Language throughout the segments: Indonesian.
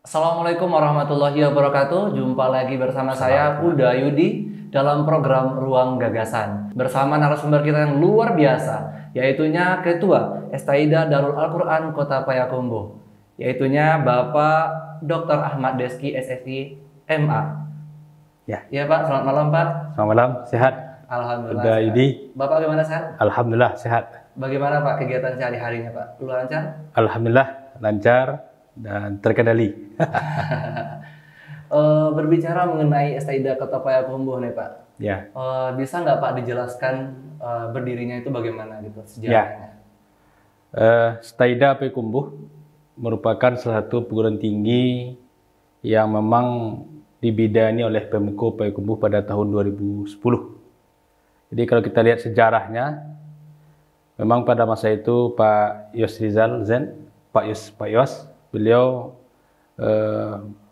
Assalamualaikum warahmatullahi wabarakatuh. Jumpa lagi bersama saya Uda Yudi dalam program Ruang Gagasan bersama narasumber kita yang luar biasa, yaitunya Ketua Estaida Darul Al-Quran Kota Payakumbuh, yaitunya Bapak Dr. Ahmad Deski SSI MA. Ya Pak, selamat malam Pak. Selamat malam, sehat? Alhamdulillah. Uda Sehat. Yudi. Bapak gimana sehat? Alhamdulillah sehat. Bagaimana Pak kegiatan sehari-harinya Pak? Lancar? Alhamdulillah lancar dan terkendali. Berbicara mengenai Estaida Kota Payakumbuh nih Pak. Ya. Bisa nggak Pak dijelaskan berdirinya itu bagaimana gitu sejarahnya? Estaida Payakumbuh merupakan salah satu perguruan tinggi yang memang dibidani oleh Pemko Payakumbuh pada tahun 2010. Jadi kalau kita lihat sejarahnya, memang pada masa itu Pak Yos Rizal Zen, Pak Yos, beliau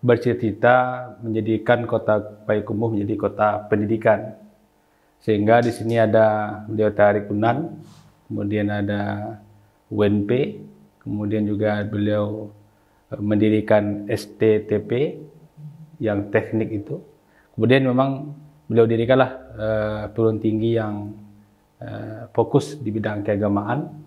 bercita-cita menjadikan kota Payakumbuh menjadi kota pendidikan. Sehingga di sini ada beliau tarik Unan, kemudian ada UNP, kemudian juga beliau mendirikan STTP yang teknik itu. Kemudian memang beliau dirikanlah perguruan tinggi yang fokus di bidang keagamaan.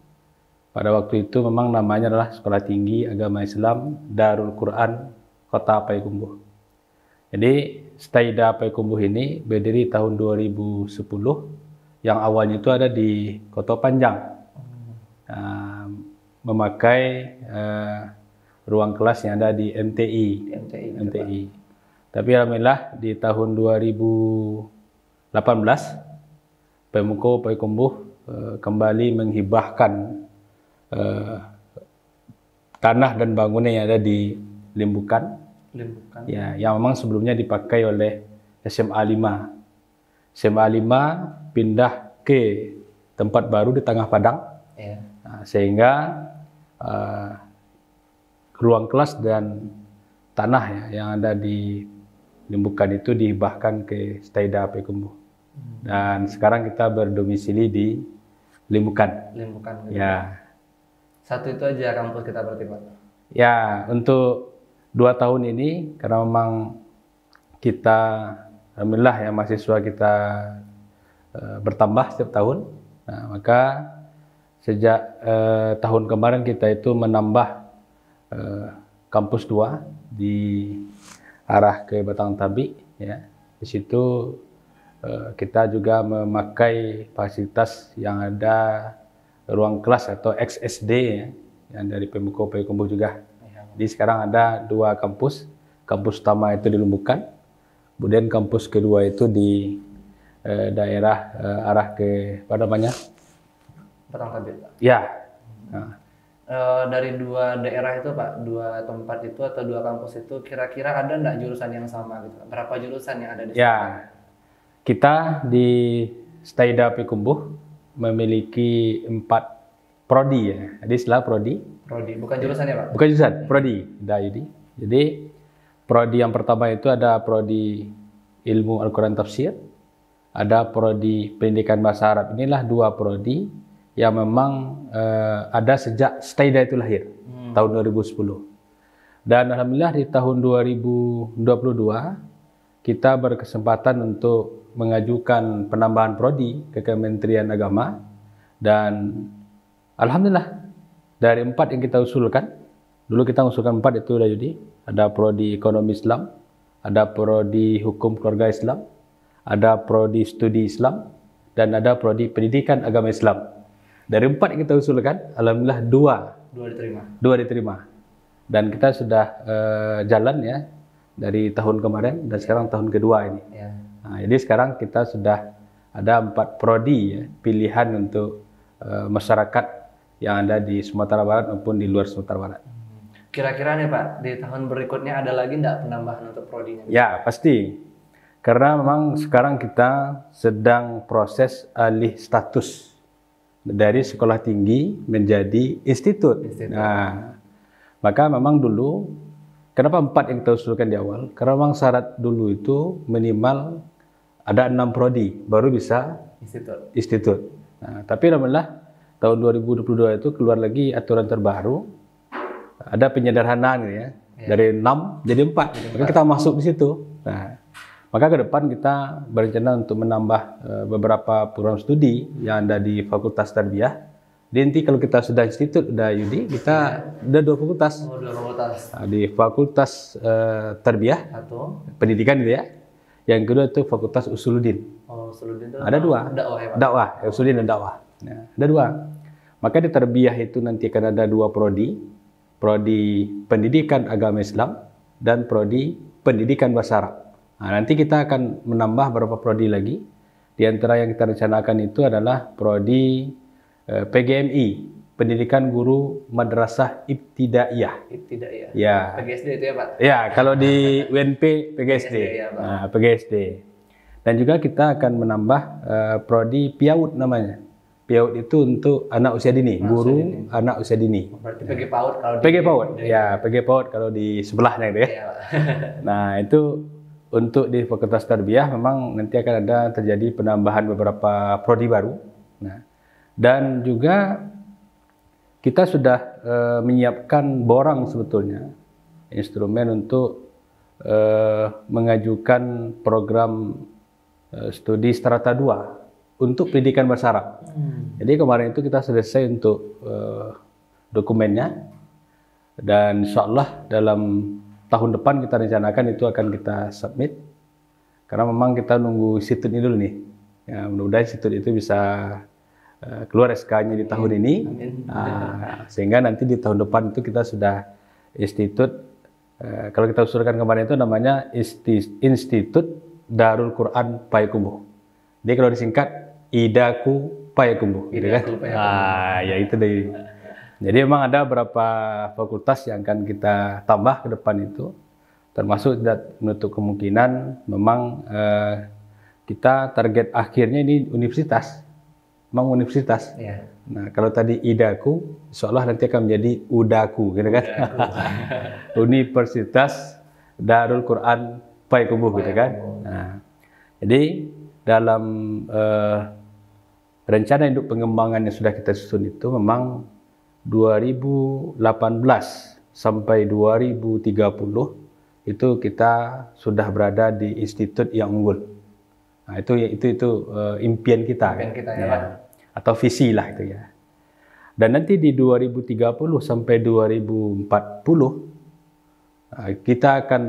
Pada waktu itu memang namanya adalah Sekolah Tinggi Agama Islam Darul Quran Kota Payakumbuh. Jadi Estaida Payakumbuh ini berdiri tahun 2010, yang awalnya itu ada di Kota Panjang, memakai ruang kelas yang ada di MTI. Tapi alhamdulillah di tahun 2018 Pemko Payakumbuh kembali menghibahkan tanah dan bangunan yang ada di Limbukan. Ya, yang memang sebelumnya dipakai oleh SMA 5. SMA 5 pindah ke tempat baru di Tengah Padang. Ya. Sehingga ruang kelas dan tanah yang ada di Limbukan itu dihibahkan ke Estaida Payakumbuh. Dan sekarang kita berdomisili di Limbukan. Limbukan. Ya. Satu itu aja kampus kita berarti Pak? Ya, untuk 2 tahun ini karena memang kita, alhamdulillah ya, mahasiswa kita bertambah setiap tahun. Nah, maka sejak tahun kemarin kita itu menambah kampus 2 di arah ke Batang Tabi. Ya. Di situ kita juga memakai fasilitas yang ada ruang kelas atau XSD ya, yang dari Pemko Payakumbuh juga. Jadi sekarang ada 2 kampus. Kampus utama itu di Limbukan, kemudian kampus kedua itu di daerah arah ke apa namanya? Batang Tabi. Ya. Nah. Dari 2 daerah itu Pak, 2 tempat itu atau 2 kampus itu kira-kira ada nggak jurusan yang sama gitu? Berapa jurusan yang ada di sana? Ya, kita di Estaida Payakumbuh memiliki 4 prodi ya. Jadi istilah prodi. Prodi, bukan jurusan ya Pak? Bukan jurusan, prodi. Jadi prodi yang pertama itu ada prodi ilmu Al-Quran Tafsir, ada prodi pendidikan bahasa Arab. Inilah 2 prodi yang memang ada sejak Estaida itu lahir, tahun 2010. Dan alhamdulillah di tahun 2022 kita berkesempatan untuk mengajukan penambahan prodi ke Kementerian Agama, dan alhamdulillah dari 4 yang kita usulkan, dulu kita usulkan 4 itu udah Yudi, ada prodi ekonomi Islam, ada prodi hukum keluarga Islam, ada prodi studi Islam, dan ada prodi pendidikan agama Islam. Dari 4 yang kita usulkan, alhamdulillah 2 diterima. Dan kita sudah jalan ya dari tahun kemarin dan sekarang tahun kedua ini. Ya. Nah, jadi sekarang kita sudah ada 4 prodi ya, pilihan untuk masyarakat yang ada di Sumatera Barat maupun di luar Sumatera Barat. Kira-kira nih Pak, di tahun berikutnya ada lagi nggak penambahan untuk prodinya? Ya, pasti. Karena memang sekarang kita sedang proses alih status dari sekolah tinggi menjadi institut. Nah, maka memang dulu, kenapa 4 yang kita usulkan di awal? Karena memang syarat dulu itu minimal ada 6 prodi, baru bisa institut. Nah, tapi alhamdulillah tahun 2022 itu keluar lagi aturan terbaru, ada penyederhanaan ya. dari 6 jadi 4. Maka kita masuk di situ. Nah, maka ke depan kita berencana untuk menambah beberapa program studi yang ada di Fakultas Tarbiyah. Jadi nanti kalau kita sudah institut, udah Yudi, kita udah 2 fakultas. Oh, 2 fakultas. Nah, di Fakultas Tarbiyah, pendidikan gitu ya. Yang kedua itu Fakultas Usuluddin. Oh, Usuluddin itu ada 2. Dakwah ya, Pak? Dakwah, Usuluddin dan dakwah. Nah, ada 2. Maka di Tarbiyah itu nanti akan ada 2 prodi. Prodi Pendidikan Agama Islam dan Prodi Pendidikan Bahasa Arab. Nah, nanti kita akan menambah beberapa prodi lagi. Di antara yang kita rencanakan itu adalah prodi PGMI, Pendidikan Guru Madrasah Ibtidaiyah. Ibtidaiyah. Ya. PGSD itu ya, Pak? Ya, kalau di UNP PGSD. ya, Pak. Nah, PGSD. Dan juga kita akan menambah prodi PIAUD namanya. PIAUD itu untuk anak usia dini, guru anak usia dini. Berarti PG PAUD kalau di PG PAUD. Ya, PG PAUD kalau di sebelahnya gitu ya. Iya, Pak. Nah, itu untuk di Fakultas Tarbiyah memang nanti akan ada terjadi penambahan beberapa prodi baru. Nah, dan juga kita sudah menyiapkan borang sebetulnya instrumen untuk mengajukan program studi strata 2 untuk pendidikan bahasa Arab. Jadi kemarin itu kita selesai untuk dokumennya, dan insya Allah dalam tahun depan kita rencanakan itu akan kita submit, karena memang kita nunggu institut ini dulu nih. Ya, mudah-mudahan institut itu bisa keluar SK-nya di tahun ini, sehingga nanti di tahun depan itu kita sudah institut. Kalau kita usulkan kemarin itu namanya Institut Darul Quran Payakumbuh. Jadi kalau disingkat IDAQ Payakumbuh, gitu kan? Ya itu deh. Jadi memang ada beberapa fakultas yang akan kita tambah ke depan itu, termasuk tidak menutup kemungkinan memang kita target akhirnya ini universitas. Memang universitas. Iya. Nah, kalau tadi IDAQ, insya-Allah nanti akan menjadi UDAQ, gitu kan? Universitas Darul Quran Payakumbuh, gitu kan? Nah, jadi dalam rencana induk pengembangan yang sudah kita susun itu memang 2018 sampai 2030 itu kita sudah berada di institut yang unggul. Nah, itu impian kita, ya, Pak. Atau visi lah itu ya. Dan nanti di 2030 sampai 2040 kita akan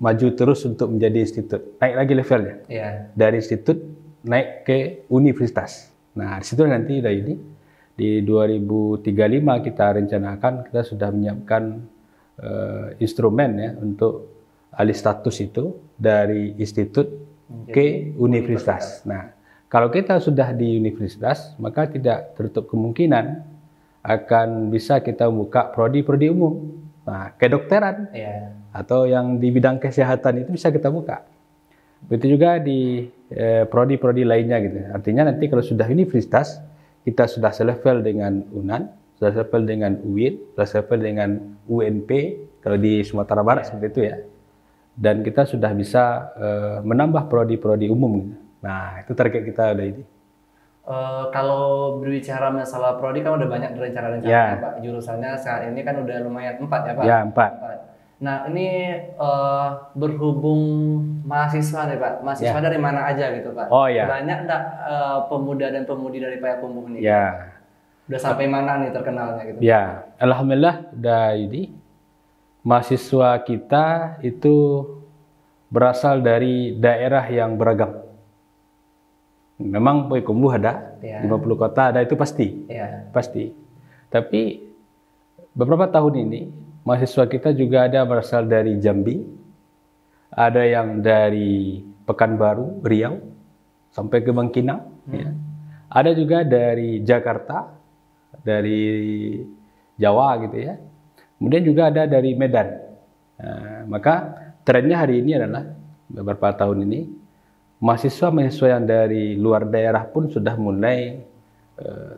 maju terus untuk menjadi institut, naik lagi levelnya. Dari institut naik ke universitas. Nah, di situ nanti ini di 2035 kita rencanakan kita sudah menyiapkan instrumen ya untuk alih status itu dari institut ke universitas. Nah, kalau kita sudah di universitas, maka tidak tertutup kemungkinan akan bisa kita buka prodi-prodi umum. Nah, kedokteran atau yang di bidang kesehatan itu bisa kita buka. Begitu juga di prodi-prodi lainnya gitu. Artinya nanti kalau sudah universitas, kita sudah selevel dengan UNAN, sudah selevel dengan UIN, sudah selevel dengan UNP kalau di Sumatera Barat seperti itu ya. Dan kita sudah bisa menambah prodi-prodi umum gitu. Nah, itu target kita udah ini. Kalau berbicara masalah prodi kan udah banyak rencana-rencana Pak. Jurusannya saat ini kan udah lumayan 4 ya Pak? Ya, 4. Nah, ini berhubung mahasiswa nih Pak. Mahasiswa dari mana aja gitu Pak? Oh ya. Banyak enggak pemuda dan pemudi dari Payakumbuh nih? Ya. Udah sampai mana nih terkenalnya gitu? Ya, alhamdulillah udah ini. Mahasiswa kita itu berasal dari daerah yang beragam. Memang Payakumbuh ada, 50 kota ada, itu pasti. Pasti. Tapi beberapa tahun ini mahasiswa kita juga ada berasal dari Jambi, ada yang dari Pekanbaru, Riau, sampai ke Bangkinang. Ya. Ada juga dari Jakarta, dari Jawa gitu ya. Kemudian juga ada dari Medan. Nah, maka trennya hari ini adalah beberapa tahun ini mahasiswa-mahasiswa yang dari luar daerah pun sudah mulai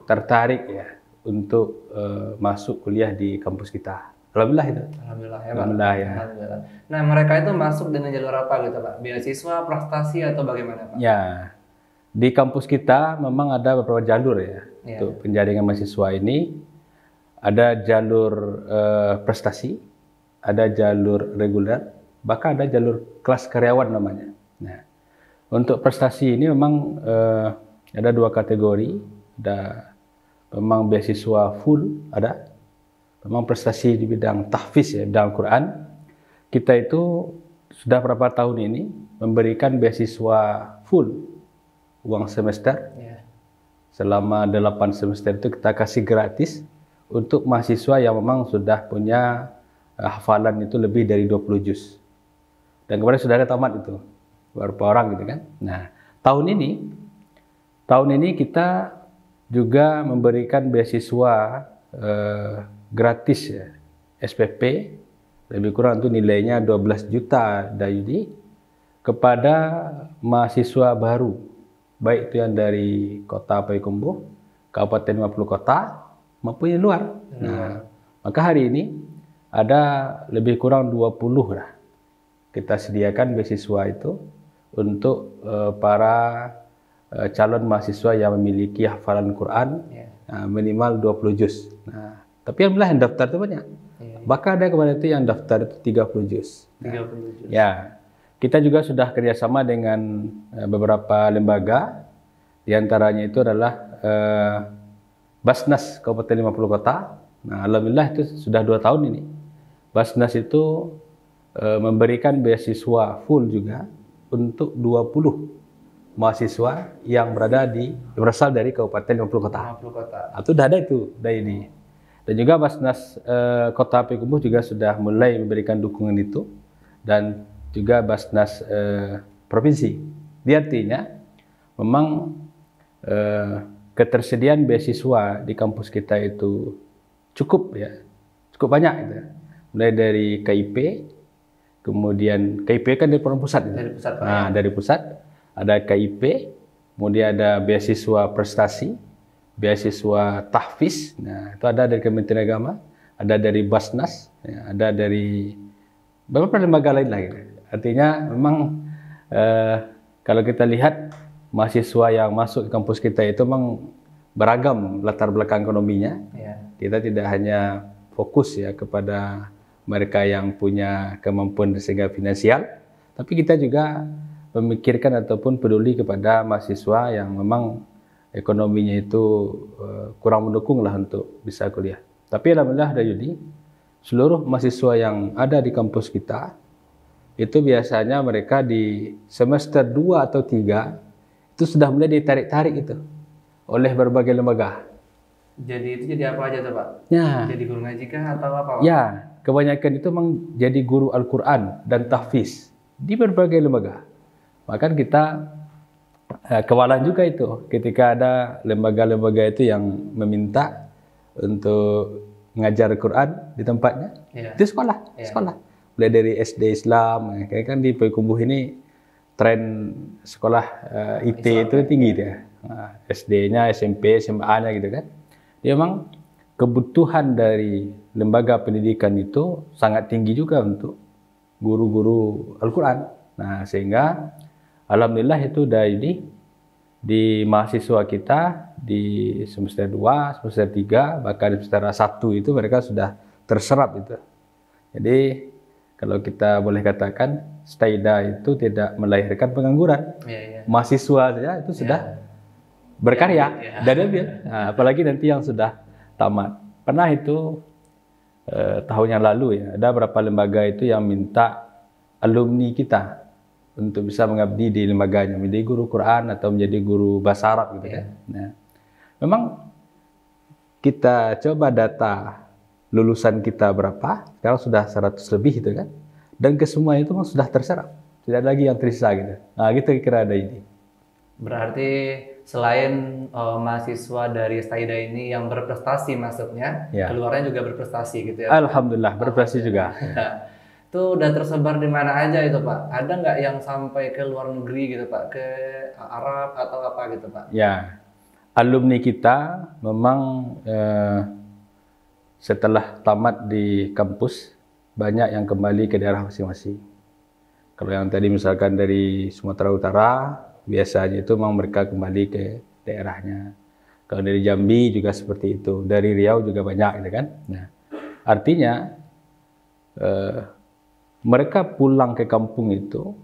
tertarik ya untuk masuk kuliah di kampus kita. Alhamdulillah itu. Alhamdulillah ya Pak. Alhamdulillah ya. Alhamdulillah. Nah, mereka itu masuk dengan jalur apa gitu Pak? Beasiswa, prestasi atau bagaimana Pak? Ya, di kampus kita memang ada beberapa jalur ya untuk penjaringan mahasiswa ini. Ada jalur prestasi, ada jalur reguler, bahkan ada jalur kelas karyawan namanya. Nah, untuk prestasi ini memang ada 2 kategori, ada memang beasiswa full, ada memang prestasi di bidang tahfiz ya, bidang Al-Quran. Kita itu sudah berapa tahun ini memberikan beasiswa full uang semester. Selama 8 semester itu kita kasih gratis untuk mahasiswa yang memang sudah punya hafalan itu lebih dari 20 juz. Dan kemarin sudah ada tamat itu, beberapa orang gitu kan. Nah, tahun ini kita juga memberikan beasiswa gratis ya, SPP, lebih kurang itu nilainya 12 juta Dayudi, kepada mahasiswa baru, baik itu yang dari kota Payakumbuh, Kabupaten 50 kota, maupun yang luar. Nah, maka hari ini ada lebih kurang 20 lah kita sediakan beasiswa itu untuk para calon mahasiswa yang memiliki hafalan Quran minimal 20 juz. Nah, tapi alhamdulillah yang daftar itu banyak. Bahkan ada kemarin itu yang daftar itu 30 juz. 30 juz. Ya. Kita juga sudah kerjasama dengan beberapa lembaga, diantaranya itu adalah Basnas Kabupaten 50 Kota. Nah, alhamdulillah itu sudah 2 tahun ini. Basnas itu memberikan beasiswa full juga untuk 20 mahasiswa yang berasal dari Kabupaten 50 Kota. 50 kota. Itu sudah ada itu dari ini. Dan juga Basnas Kota Payakumbuh juga sudah mulai memberikan dukungan itu, dan juga Basnas provinsi. Dia artinya memang ketersediaan beasiswa di kampus kita itu cukup ya, cukup banyak gitu. Mulai dari KIP, kemudian KIP kan dari pusat. Dari pusat. Nah, dari pusat ada KIP, kemudian ada beasiswa prestasi, beasiswa tahfiz. Nah, itu ada dari Kementerian Agama, ada dari Basnas, ya, ada dari beberapa lembaga lain lah gitu. Artinya memang kalau kita lihat mahasiswa yang masuk ke kampus kita itu memang beragam latar belakang ekonominya. Kita tidak hanya fokus ya kepada mereka yang punya kemampuan sehingga finansial, tapi kita juga memikirkan ataupun peduli kepada mahasiswa yang memang ekonominya itu kurang mendukung lah untuk bisa kuliah. Tapi alhamdulillah Dayudi, seluruh mahasiswa yang ada di kampus kita itu biasanya mereka di semester 2 atau 3 itu sudah mulai ditarik-tarik itu oleh berbagai lembaga. Jadi itu jadi apa aja tuh Pak? Ya. Jadi guru ngaji kah atau apa Pak? Ya, kebanyakan itu memang jadi guru Al-Quran dan tahfiz di berbagai lembaga. Bahkan kita kewalahan juga itu ketika ada lembaga-lembaga itu yang meminta untuk ngajar Quran di tempatnya. Itu sekolah. Mulai dari SD Islam, kayak kan di Payakumbuh ini tren sekolah IT Islam, itu tinggi dia. SD-nya, SMP, SMA-nya gitu kan. Dia memang kebutuhan dari lembaga pendidikan itu sangat tinggi juga untuk guru-guru Al-Quran. Nah, sehingga alhamdulillah itu di mahasiswa kita di semester 2, semester 3, bahkan di semester 1 itu mereka sudah terserap itu. Jadi kalau kita boleh katakan Staida itu tidak melahirkan pengangguran. Mahasiswa saja itu sudah berkarya dan ambil. Nah, apalagi nanti yang sudah tamat. Pernah itu tahun yang lalu ya, ada beberapa lembaga itu yang minta alumni kita untuk bisa mengabdi di lembaganya, menjadi guru Quran atau menjadi guru bahasa Arab gitu kan. Nah, memang kita coba data lulusan kita berapa, sekarang sudah 100 lebih gitu kan. Dan kesemua itu memang sudah terserap, tidak lagi yang tersisa gitu. Nah, gitu kira ada ini. Berarti selain mahasiswa dari Staida ini yang berprestasi masuknya, keluarnya juga berprestasi gitu ya? Alhamdulillah, berprestasi juga. Itu udah tersebar di mana aja itu Pak? Ada nggak yang sampai ke luar negeri gitu Pak? Ke Arab atau apa gitu Pak? Ya, alumni kita memang setelah tamat di kampus banyak yang kembali ke daerah masing-masing. Kalau yang tadi misalkan dari Sumatera Utara, biasanya itu memang mereka kembali ke daerahnya. Kalau dari Jambi juga seperti itu, dari Riau juga banyak gitu kan. Nah, artinya mereka pulang ke kampung itu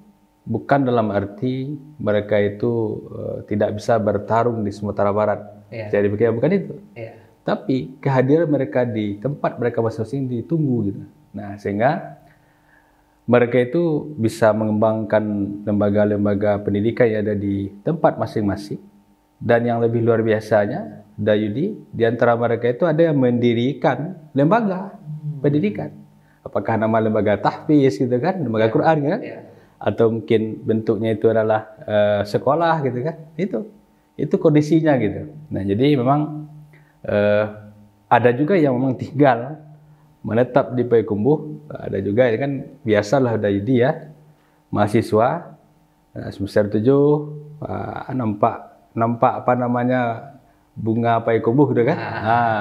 bukan dalam arti mereka itu tidak bisa bertarung di Sumatera Barat. Jadi bukan itu. Tapi kehadiran mereka di tempat mereka masing-masing ditunggu gitu. Nah, sehingga mereka itu bisa mengembangkan lembaga-lembaga pendidikan yang ada di tempat masing-masing. Dan yang lebih luar biasanya, Dayudi, di antara mereka itu ada yang mendirikan lembaga pendidikan. Apakah nama lembaga tahfiz gitu kan, lembaga Quran kan? Atau mungkin bentuknya itu adalah sekolah gitu kan? Itu kondisinya gitu. Nah, jadi memang ada juga yang memang tinggal menetap di Payakumbuh, ada juga ya kan biasalah Dayudi ya, mahasiswa semester 7 nampak apa namanya bunga Payakumbuh gitu kan.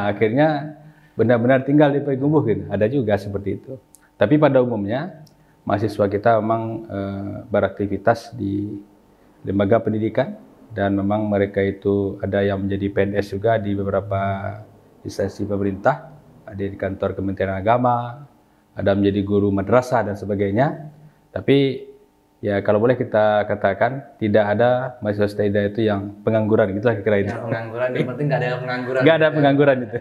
Akhirnya benar-benar tinggal di Payakumbuh gitu. Ada juga seperti itu. Tapi pada umumnya mahasiswa kita memang beraktivitas di lembaga pendidikan, dan memang mereka itu ada yang menjadi PNS juga di beberapa instansi pemerintah, ada di kantor Kementerian Agama, ada menjadi guru madrasah dan sebagainya. Tapi ya kalau boleh kita katakan tidak ada mahasiswa Staida itu yang pengangguran, gitu lah kira-kira itu. Pengangguran, yang penting nggak ada pengangguran. Nggak ada pengangguran itu.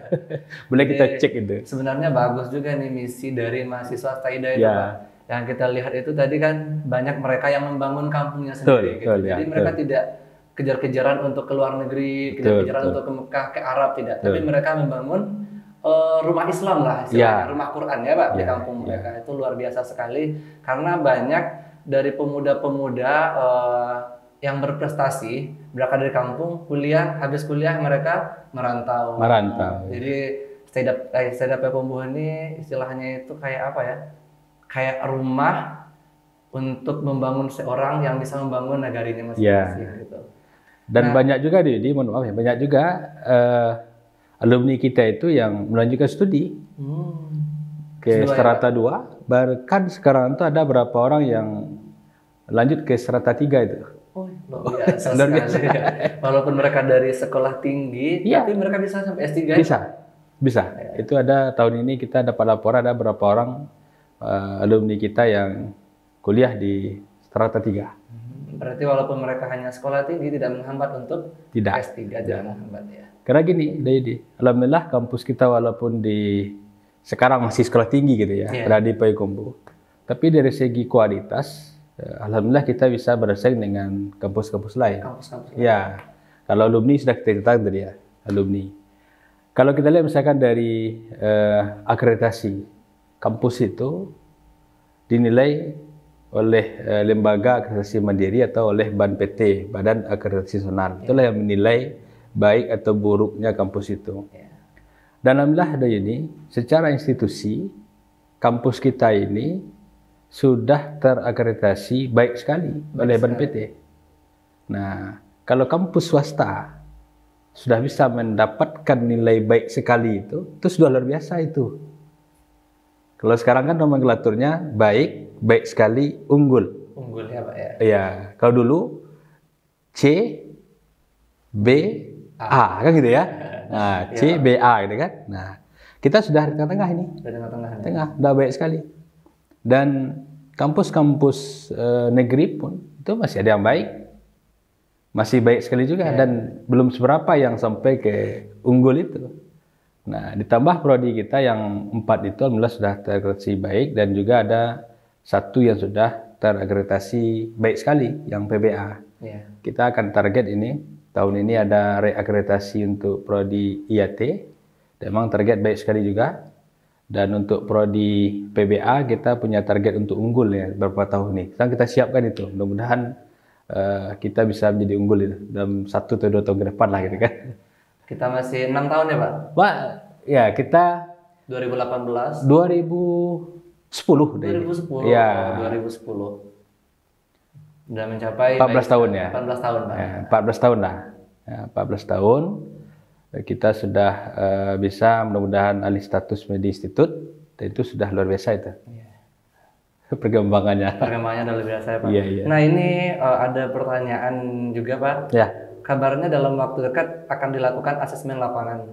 Boleh kita cek itu. Sebenarnya bagus juga nih misi dari mahasiswa Staida itu, Pak. Yang kita lihat itu tadi kan banyak mereka yang membangun kampungnya sendiri. Jadi mereka tidak kejar-kejaran untuk ke luar negeri, kejar-kejaran untuk ke Mekah, ke Arab, tidak. Tapi mereka membangun rumah Islam lah, rumah Quran ya Pak, di kampung mereka. Itu luar biasa sekali, karena banyak dari pemuda-pemuda yang berprestasi berangkat dari kampung, habis kuliah mereka merantau. Jadi Staida Payakumbuh ini istilahnya itu kayak apa ya? Kayak rumah untuk membangun seorang yang bisa membangun negarinya masing-masing gitu. Dan banyak juga banyak juga alumni kita itu yang melanjutkan studi ke strata 2. Bahkan sekarang itu ada berapa orang yang lanjut ke strata 3 itu. Luar biasa sekali. Walaupun mereka dari sekolah tinggi, tapi mereka bisa sampai S3. Bisa. Itu ada tahun ini kita dapat laporan ada berapa orang alumni kita yang kuliah di strata 3. Berarti walaupun mereka hanya sekolah tinggi tidak menghambat untuk S3, tidak menghambat ya. Karena gini, Dayudi, alhamdulillah kampus kita walaupun sekarang masih sekolah tinggi gitu ya, berada di Payakumbuh. Tapi dari segi kualitas, alhamdulillah kita bisa bersaing dengan kampus-kampus lain. Ya, kalau alumni sudah kita ketahui tadi ya, alumni. Kalau kita lihat misalkan dari akreditasi, kampus itu dinilai oleh lembaga akreditasi mandiri atau oleh BAN PT, Badan Akreditasi Nasional. Itulah yang menilai baik atau buruknya kampus itu. Dan alhamdulillah ada ini, secara institusi, kampus kita ini sudah terakreditasi baik sekali oleh BAN PT. Nah, kalau kampus swasta sudah bisa mendapatkan nilai baik sekali itu sudah luar biasa itu. Kalau sekarang kan nomenklaturnya baik sekali, unggul. Unggul ya Pak ya? Iya, kalau dulu C, B, A kan gitu ya. Nah, C, B, A gitu kan. Nah, kita sudah di tengah-tengah ini. Tengah, udah baik sekali. Dan kampus-kampus negeri pun itu masih ada yang baik. Masih baik sekali juga dan belum seberapa yang sampai ke unggul itu. Nah, ditambah prodi kita yang 4 itu alhamdulillah sudah terakreditasi baik, dan juga ada 1 yang sudah terakreditasi baik sekali, yang PBA. Kita akan target ini, tahun ini ada reakreditasi untuk prodi IAT, dan memang target baik sekali juga. Dan untuk prodi PBA kita punya target untuk unggul ya beberapa tahun ini. Sekarang kita siapkan itu, mudah-mudahan kita bisa menjadi unggul itu dalam 1 atau 2 tahun ke depan lah gitu kan. Kita masih 6 tahun ya Pak? Pak, ya kita 2018. 2010. 2010. Ya. 2010. Sudah mencapai 14 tahun ya. 14 tahun Pak. Ya, 14 tahun lah. Ya, 14 tahun kita sudah bisa mudah-mudahan alih status Media Institute, dan itu sudah luar biasa itu. Perkembangannya luar biasa ya Pak. Iya. Nah ini ada pertanyaan juga Pak. Ya. Kabarnya dalam waktu dekat akan dilakukan asesmen lapangan.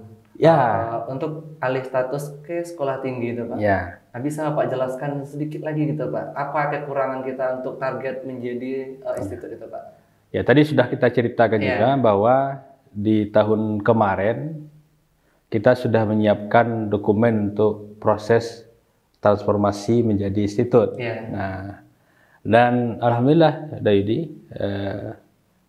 untuk alih status ke sekolah tinggi itu Pak. Ya. Nah, bisa Pak jelaskan sedikit lagi gitu Pak, apa kekurangan kita untuk target menjadi institut itu Pak? Ya, tadi sudah kita ceritakan juga bahwa di tahun kemarin kita sudah menyiapkan dokumen untuk proses transformasi menjadi institut. Nah, dan alhamdulillah Dayudi,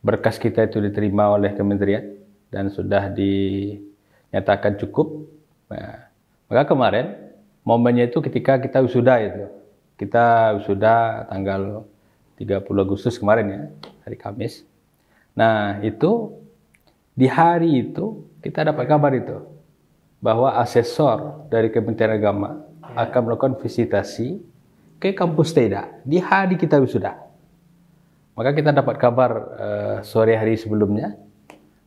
berkas kita itu diterima oleh kementerian dan sudah dinyatakan cukup. Nah, maka kemarin momennya itu ketika kita wisuda itu. Kita wisuda tanggal 30 Agustus kemarin ya, hari Kamis. Nah, itu di hari itu kita dapat kabar itu bahwa asesor dari Kementerian Agama akan melakukan visitasi ke kampus TEIDA di hari kita wisuda. Maka kita dapat kabar sore hari sebelumnya,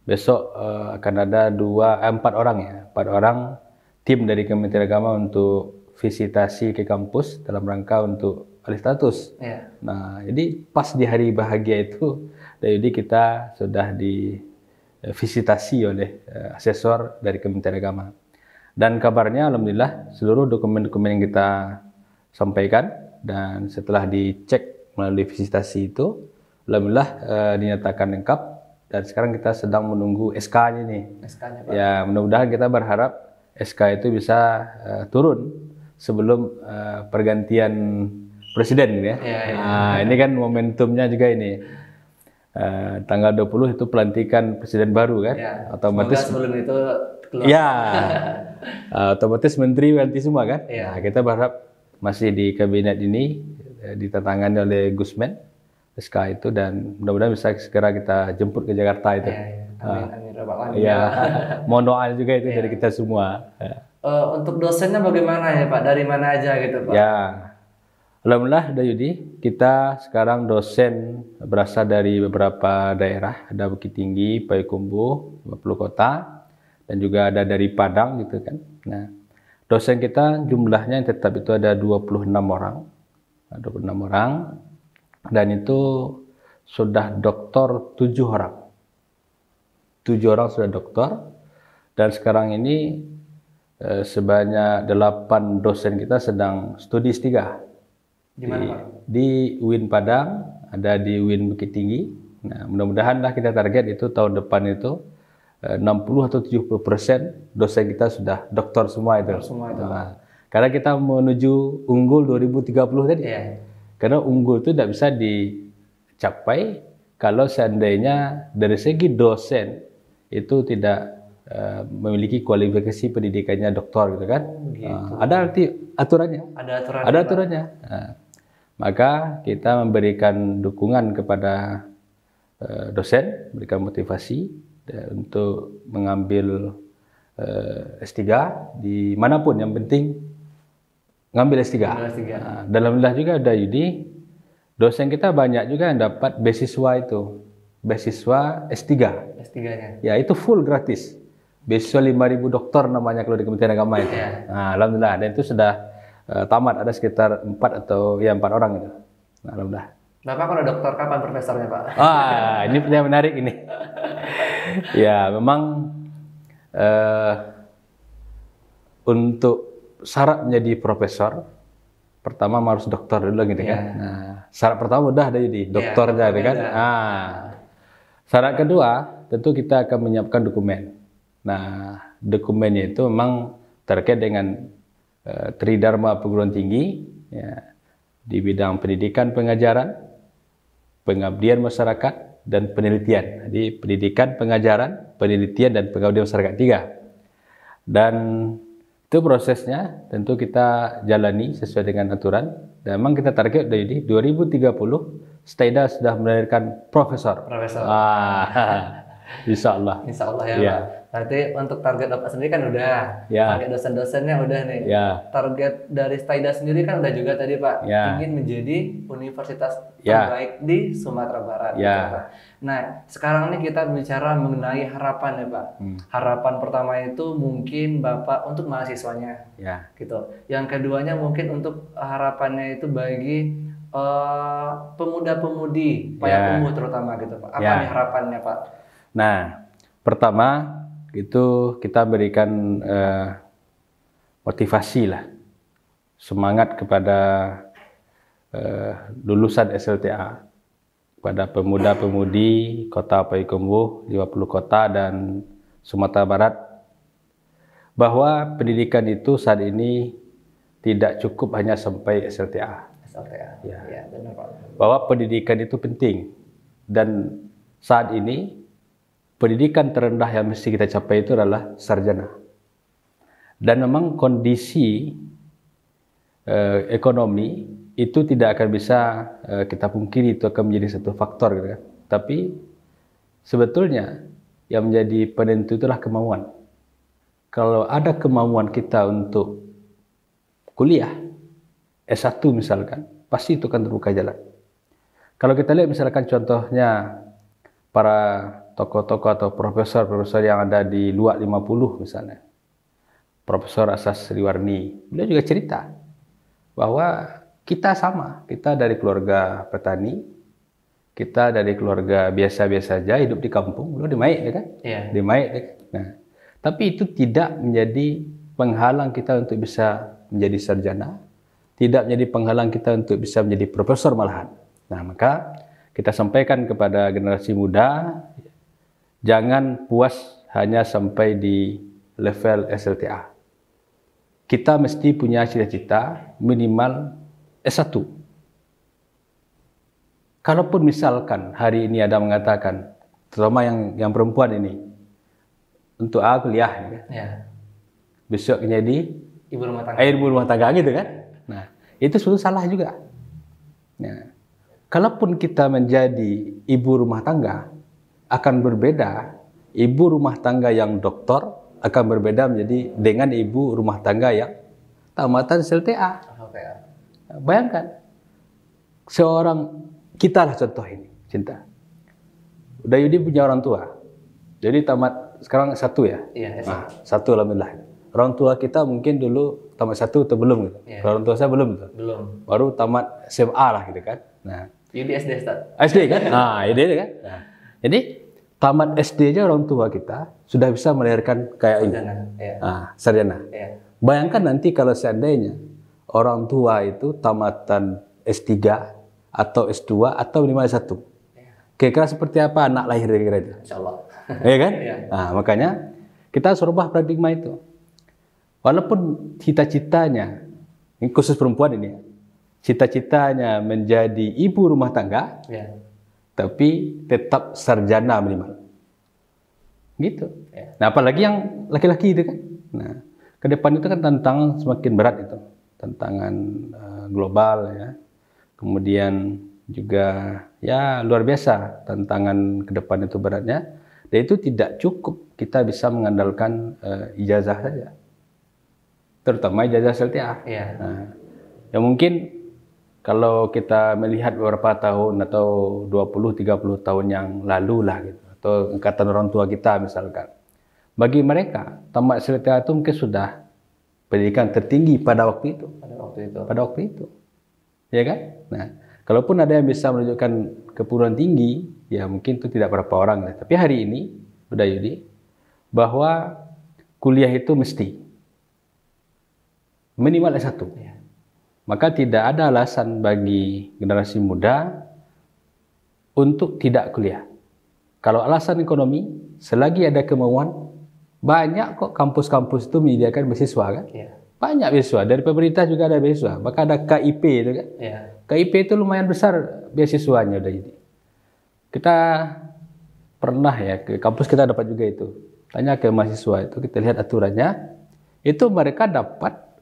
besok akan ada 4 orang ya, 4 orang tim dari Kementerian Agama untuk visitasi ke kampus dalam rangka untuk alih status. Nah, jadi pas di hari bahagia itu, jadi kita sudah divisitasi oleh asesor dari Kementerian Agama. Dan kabarnya alhamdulillah seluruh dokumen-dokumen yang kita sampaikan dan setelah dicek melalui visitasi itu alhamdulillah dinyatakan lengkap dan sekarang kita sedang menunggu SK-nya nih. SK-nya Pak. Ya, mudah-mudahan kita berharap SK itu bisa turun sebelum pergantian presiden ya. Nah, ini kan momentumnya juga ini. Tanggal 20 itu pelantikan presiden baru kan. Otomatis sebelum itu keluar. Ya. Otomatis menteri ganti semua kan. Nah, kita berharap masih di kabinet ini ditandatangani oleh Gusmen SK itu dan mudah-mudahan bisa segera kita jemput ke Jakarta itu. Amin. Ya, mohon doa juga itu dari kita semua. Untuk dosennya bagaimana ya Pak? Dari mana aja gitu Pak? Ya, alhamdulillah Dayudi, kita sekarang dosen berasal dari beberapa daerah, ada Bukit Tinggi, Payakumbuh, 50 kota, dan juga ada dari Padang gitu kan. Nah, dosen kita jumlahnya yang tetap itu ada 26 orang. 26 orang dan itu sudah doktor 7 orang. 7 orang sudah doktor dan sekarang ini sebanyak 8 dosen kita sedang studi S3. Di mana Pak? Di UIN Padang, ada di UIN Bukit Tinggi. Nah, mudah-mudahan lah kita target itu tahun depan itu 60 atau 70% dosen kita sudah doktor semua itu. Nah, karena kita menuju unggul 2030 tadi. Karena unggul itu tidak bisa dicapai kalau seandainya dari segi dosen itu tidak memiliki kualifikasi pendidikannya doktor gitu kan. Ada aturannya. Ada aturannya. Nah, maka kita memberikan dukungan kepada dosen, berikan motivasi untuk mengambil S3 di manapun, yang penting ngambil S3. Nah, alhamdulillah juga ada Yudi, dosen kita banyak juga yang dapat beasiswa itu, beasiswa S3. S3-nya. Ya, itu full gratis. Beasiswa 5.000 dokter namanya kalau di Kementerian Agama itu. Nah, alhamdulillah, dan itu sudah tamat, ada sekitar 4 orang itu. Nah, alhamdulillah. Bapak kalau dokter kapan profesornya Pak? Ini yang menarik ini. Ya, memang untuk syarat menjadi profesor pertama harus dokter dulu gitu kan. Nah, syarat pertama udah ada jadi dokternya gitu kan. Nah, syarat kedua tentu kita akan menyiapkan dokumen. Nah, dokumennya itu memang terkait dengan Tridharma perguruan tinggi ya, di bidang pendidikan pengajaran, pengabdian masyarakat, dan penelitian. Jadi pendidikan, pengajaran, penelitian, dan pengabdian masyarakat 3. Dan itu prosesnya tentu kita jalani sesuai dengan aturan. Dan memang kita target dari 2030 STAIDA sudah melahirkan profesor. Insya Allah. Insya Allah ya Pak. Berarti untuk target Bapak sendiri kan udah, target dosen-dosennya udah nih. Target dari STAIDA sendiri kan udah juga tadi Pak, ingin menjadi universitas terbaik di Sumatera Barat. Gitu, Pak. Nah, sekarang nih kita bicara mengenai harapan ya Pak. Harapan pertama itu mungkin Bapak untuk mahasiswanya, gitu. Yang keduanya mungkin untuk harapannya itu bagi pemuda-pemudi, payakumbuh terutama gitu Pak. Apa nih harapannya Pak? Nah, pertama itu kita berikan motivasi lah, semangat kepada lulusan SLTA, pada pemuda-pemudi Kota Payakumbuh, 50 kota dan Sumatera Barat, bahwa pendidikan itu saat ini tidak cukup hanya sampai SLTA. Ya. Ya, benar Pak. Bahwa pendidikan itu penting, dan saat ini pendidikan terendah yang mesti kita capai itu adalah sarjana. Dan memang kondisi ekonomi itu tidak akan bisa kita pungkiri itu akan menjadi satu faktor, gitu kan. Tapi sebetulnya yang menjadi penentu itulah kemauan. Kalau ada kemauan kita untuk kuliah S1 misalkan, pasti itu akan terbuka jalan. Kalau kita lihat misalkan contohnya para tokoh-tokoh atau profesor-profesor yang ada di luar 50 misalnya. Profesor Asas Riwarni, beliau juga cerita bahwa kita sama, kita dari keluarga petani, kita dari keluarga biasa-biasa saja, hidup di kampung, beliau di Maik, kan? Iya. Di Maik, nah, tapi itu tidak menjadi penghalang kita untuk bisa menjadi sarjana, tidak menjadi penghalang kita untuk bisa menjadi profesor malahan. Nah, maka kita sampaikan kepada generasi muda, jangan puas hanya sampai di level SLTA. Kita mesti punya cita-cita minimal S1. Kalaupun misalkan hari ini ada mengatakan, terutama yang perempuan ini, untuk kuliah, Ya. besok jadi Ibu rumah tangga. ibu rumah tangga gitu kan. Nah, itu sudah salah juga. Nah, kalaupun kita menjadi ibu rumah tangga, akan berbeda. Ibu rumah tangga yang doktor akan berbeda menjadi dengan ibu rumah tangga yang tamatan SLTA. Bayangkan, seorang, kita lah contoh ini, Cinta. Udah Yudi punya orang tua, jadi tamat sekarang S1 ya. Iya, S1. Nah, 1 alhamdulillah. Orang tua kita mungkin dulu tamat 1 atau belum gitu. Iya. Orang tua saya belum gitu. Belum. Baru tamat SMA lah gitu kan. Nah, Yudi SD Ustaz. SD kan? Nah, SD kan. Nah, jadi tamat SD aja orang tua kita sudah bisa melahirkan kayak ini. Sarjana. Iya. Nah, sarjana. Iya. Bayangkan nanti kalau seandainya orang tua itu tamatan S3 atau S2 atau minimal S1. Kira-kira seperti apa anak lahir kira-kira itu? Insyaallah. Ya kan? Iya. Nah, makanya kita harus rubah paradigma itu. Walaupun cita-citanya, ini khusus perempuan ini, cita-citanya menjadi ibu rumah tangga, Iya. tapi tetap sarjana minimal. Gitu. Ya. Nah, apalagi yang laki-laki itu kan. Nah, ke depan itu kan tantangan semakin berat itu. Tantangan global ya. Kemudian juga ya luar biasa tantangan ke depan itu beratnya. Dan itu tidak cukup kita bisa mengandalkan ijazah saja. Terutama ijazah SLTA. Iya. Nah, ya mungkin kalau kita melihat beberapa tahun atau 20-30 tahun yang lalu lah gitu, atau angkatan orang tua kita misalkan, bagi mereka tamat SLTA itu mungkin sudah pendidikan tertinggi pada waktu itu. Pada waktu itu, ya kan? Nah, kalaupun ada yang bisa menunjukkan keperluan tinggi, ya mungkin itu tidak berapa orang. Tapi hari ini, udah Yudi, bahwa kuliah itu mesti minimal S1. Ya. Maka tidak ada alasan bagi generasi muda untuk tidak kuliah. Kalau alasan ekonomi, selagi ada kemauan, banyak kok kampus-kampus itu menyediakan beasiswa kan? Ya. Banyak beasiswa, dari pemerintah juga ada beasiswa. Maka ada KIP itu kan? Ya. KIP itu lumayan besar beasiswanya udah jadi. Kita pernah ya ke kampus kita dapat juga itu. Tanya ke mahasiswa itu, kita lihat aturannya. Itu mereka dapat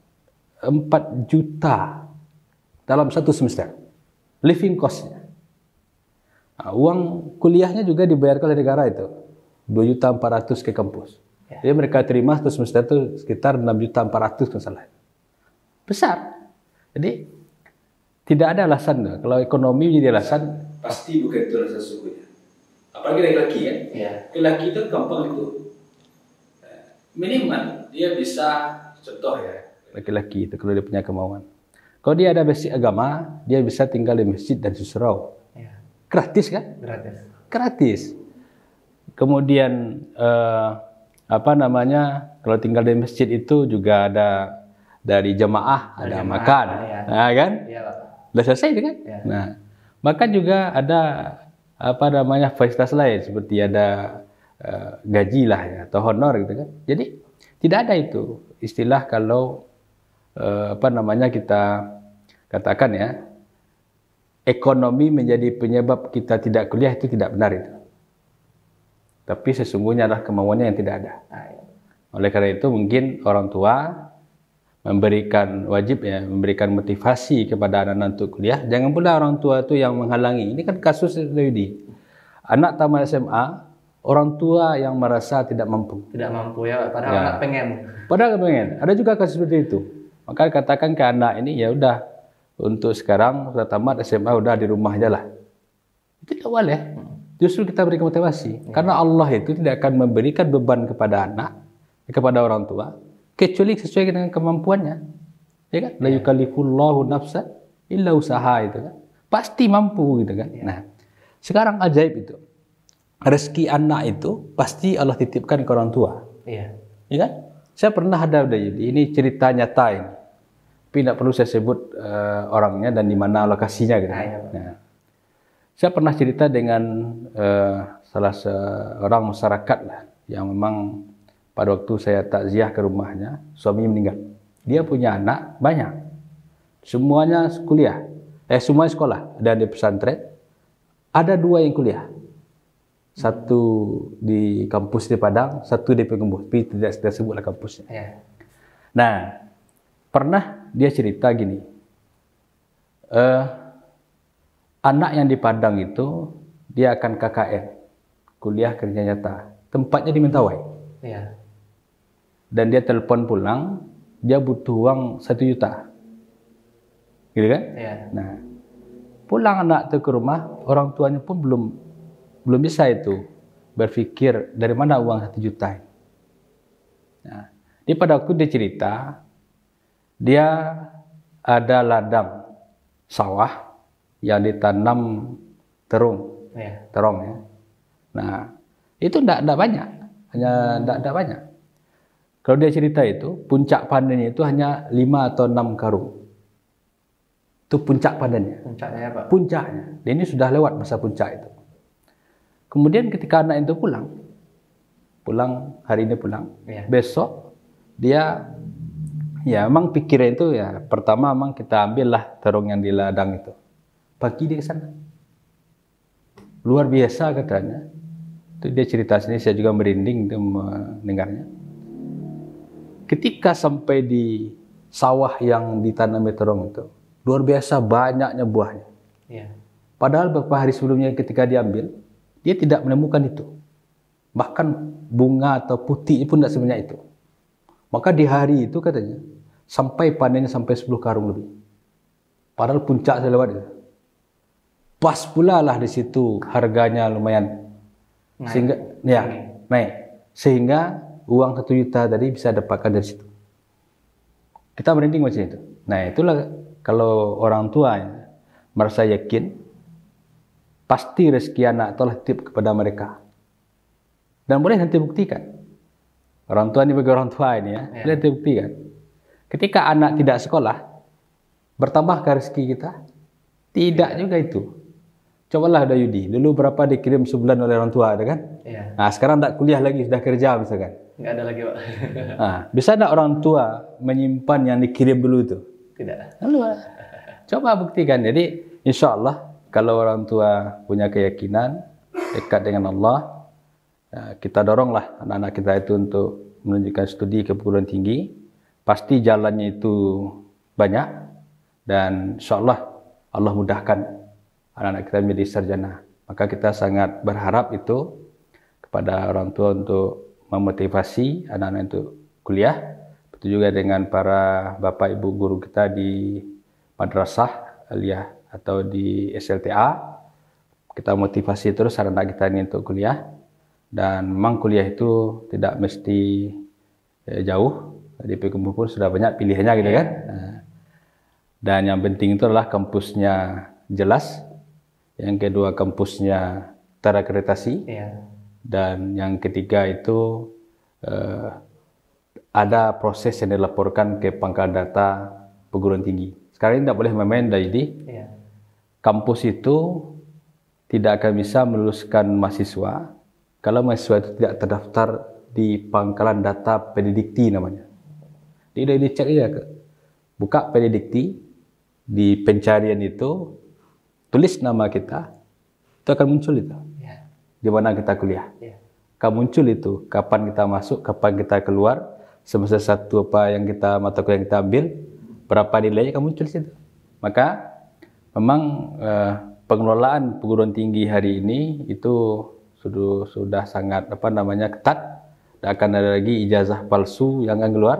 4 juta dalam 1 semester. Living cost-nya. Nah, uang kuliahnya juga dibayarkan oleh negara itu. 2.400.000 ke kampus. Ya. Jadi mereka terima 1 semester itu sekitar 6.400.000 kalau salah. Besar. Jadi tidak ada alasan. Kalau ekonomi jadi alasan, pasti bukan itu alasan sesungguhnya. Apalagi laki-laki kan? Ya. Laki-laki itu gampang itu. Minimal dia bisa, contoh ya, laki-laki itu kalau dia punya kemauan. Kalau dia ada basic agama, dia bisa tinggal di masjid dan di surau. Ya. Gratis kan? Gratis. Gratis. Kemudian apa namanya, kalau tinggal di masjid itu juga ada dari jemaah, ada makan, ya. nah, kan? Iya, Pak. Udah selesai itu kan? Ya. Nah, maka juga ada apa namanya fasilitas lain seperti ada gaji lah ya, atau honor gitu kan. Jadi tidak ada itu istilah kalau apa namanya kita katakan ya, ekonomi menjadi penyebab kita tidak kuliah, itu tidak benar itu. Tapi sesungguhnya adalah kemauannya yang tidak ada. Oleh karena itu mungkin orang tua memberikan motivasi kepada anak-anak untuk kuliah. Jangan pula orang tua itu yang menghalangi. Ini kan kasus Yudi. Anak tamat SMA, orang tua yang merasa tidak mampu. Tidak mampu ya, padahal anak pengen. Padahal pengen. Ada juga kasus seperti itu. Maka katakan ke anak ini, ya udah, untuk sekarang sudah tamat SMA, udah di rumah aja lah. Itu tidak boleh. Justru kita berikan motivasi. Karena Allah itu tidak akan memberikan beban kepada anak, kepada orang tua, kecuali sesuai dengan kemampuannya. Ya kan? La yukallifullahu nafsan illa usaha itu kan. Pasti mampu gitu kan. Nah, sekarang ajaib itu. Rezeki anak itu pasti Allah titipkan ke orang tua. Iya. Ya kan? Saya pernah ada ini cerita nyata ini. Tapi tidak perlu saya sebut orangnya dan di mana lokasinya gitu. Nah, saya pernah cerita dengan salah seorang masyarakat lah yang memang pada waktu saya takziah ke rumahnya, suami meninggal. Dia punya anak banyak. Semuanya kuliah. Semuanya sekolah. Dan di pesantren ada 2 yang kuliah. Satu di kampus di Padang, satu di Pengembuh. Tapi tidak saya sebutlah kampusnya. Ya. Nah, pernah dia cerita gini. Anak yang di Padang itu dia akan KKN, kuliah kerja nyata. Tempatnya di Mentawai. Iya. Dan dia telepon pulang, dia butuh uang 1 juta. Gitu kan? Iya. Nah, pulang anak itu ke rumah, orang tuanya pun belum bisa itu berpikir dari mana uang 1 juta. Nah, dia pada waktu dia cerita, dia ada ladang sawah yang ditanam terung, terong ya. Nah, itu tidak banyak, hanya tidak banyak. Kalau dia cerita itu, puncak panennya itu hanya 5 atau 6 karung. Itu puncak panennya. Puncaknya Pak? Puncaknya. Dan ini sudah lewat masa puncak itu. Kemudian ketika anak itu pulang hari ini pulang, besok dia ya memang pikirnya itu ya pertama memang kita ambillah terung yang di ladang itu. Pagi dia ke sana. Luar biasa katanya. Itu dia cerita sini, saya juga merinding itu mendengarnya. Ketika sampai di sawah yang ditanami terong itu, luar biasa banyaknya buahnya. Iya. Padahal beberapa hari sebelumnya ketika diambil, dia tidak menemukan itu. Bahkan bunga atau putih pun tidak sebanyak itu. Maka di hari itu katanya, sampai panennya sampai 10 karung lebih. Padahal puncak saya lewat itu. Pas pula lah di situ harganya lumayan. Naik. Sehingga uang 1 juta tadi bisa dapatkan dari situ. Kita merinding macam itu. Nah, itulah kalau orang tua merasa yakin, pasti rezeki anak telah titip kepada mereka. Dan boleh nanti buktikan. Orang tua ini bagi orang tua ini ya, boleh nanti buktikan. Ketika anak tidak sekolah, bertambahkah rezeki kita? Tidak juga itu. Cobalah ada Yudi, dulu berapa dikirim sebulan oleh orang tua, ada kan? Iya. Nah, sekarang tidak kuliah lagi, sudah kerja misalkan. Nggak ada lagi Pak. Nah, bisa tidak orang tua menyimpan yang dikirim dulu itu? Tidak. Lalu, coba buktikan. Jadi, insya Allah, kalau orang tua punya keyakinan dekat dengan Allah, kita doronglah anak-anak kita itu untuk menunjukkan studi ke perguruan tinggi. Pasti jalannya itu banyak dan insya Allah Allah mudahkan anak-anak kita menjadi sarjana. Maka kita sangat berharap itu kepada orang tua untuk memotivasi anak-anak itu kuliah. Begitu juga dengan para bapak ibu guru kita di madrasah aliyah atau di SLTA. Kita motivasi terus anak-anak kita ini untuk kuliah. Dan memang kuliah itu tidak mesti jauh. Di Pengembuh pun sudah banyak pilihannya gitu kan. Nah, dan yang penting itu adalah kampusnya jelas. Yang kedua kampusnya terakreditasi. Dan yang ketiga itu ada proses yang dilaporkan ke pangkal data perguruan tinggi. Sekarang ini tidak boleh main-main, jadi kampus itu tidak akan bisa meluluskan mahasiswa kalau mahasiswa itu tidak terdaftar di pangkalan data Pendikti namanya. Jadi udah dicek aja, buka Pendikti, di pencarian itu tulis nama kita, itu akan muncul itu. Di mana kita kuliah. Akan muncul itu, kapan kita masuk, kapan kita keluar, semester satu apa yang kita mata kuliah yang kita ambil, berapa nilainya akan muncul di situ. Maka memang pengelolaan perguruan tinggi hari ini itu sudah sangat ketat. Dan akan ada lagi ijazah palsu yang akan keluar,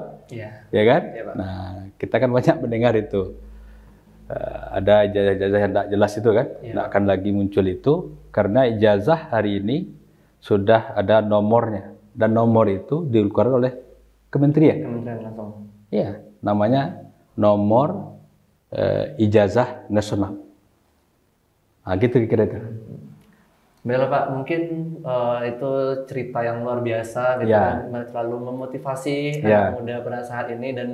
ya kan? Nah, kita kan banyak mendengar itu. Ada ijazah yang tidak jelas itu kan, tidak akan lagi muncul itu karena ijazah hari ini sudah ada nomornya, dan nomor itu dikeluarkan oleh kementerian. Langsung. Iya, namanya nomor ijazah nasional. Nah, gitu kira-kira itu. Baiklah Pak, mungkin itu cerita yang luar biasa, gitu kan, terlalu memotivasi anak muda pada saat ini, dan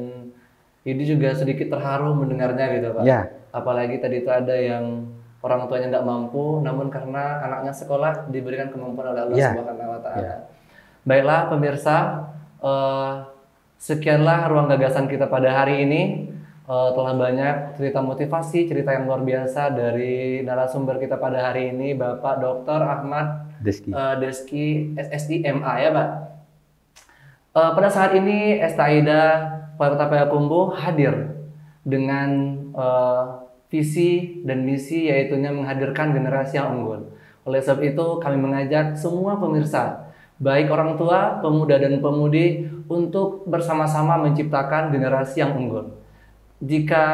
Yudi juga sedikit terharu mendengarnya gitu Pak. Apalagi tadi itu ada yang orang tuanya tidak mampu, namun karena anaknya sekolah diberikan kemampuan oleh Allah Subhanahu wa Ta'ala. Baiklah pemirsa, sekianlah ruang gagasan kita pada hari ini. Telah banyak cerita motivasi, cerita yang luar biasa dari narasumber kita pada hari ini, Bapak Dr. Ahmad Deski, SSI MA ya Pak. Pada saat ini Estaida Kota Payakumbuh hadir dengan visi dan misi, yaitunya menghadirkan generasi yang unggul. Oleh sebab itu kami mengajak semua pemirsa, baik orang tua, pemuda dan pemudi, untuk bersama-sama menciptakan generasi yang unggul. Jika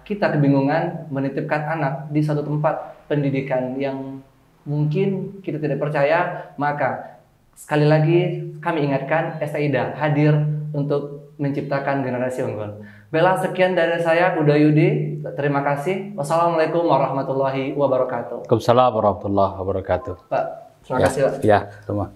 kita kebingungan menitipkan anak di satu tempat pendidikan yang mungkin kita tidak percaya, maka sekali lagi kami ingatkan, Estaida hadir untuk menciptakan generasi unggul. Bella, sekian dari saya, Uda Yudi. Terima kasih. Wassalamualaikum warahmatullahi wabarakatuh. Waalaikumsalam warahmatullahi wabarakatuh. Pak, terima kasih Pak. Ya, semua.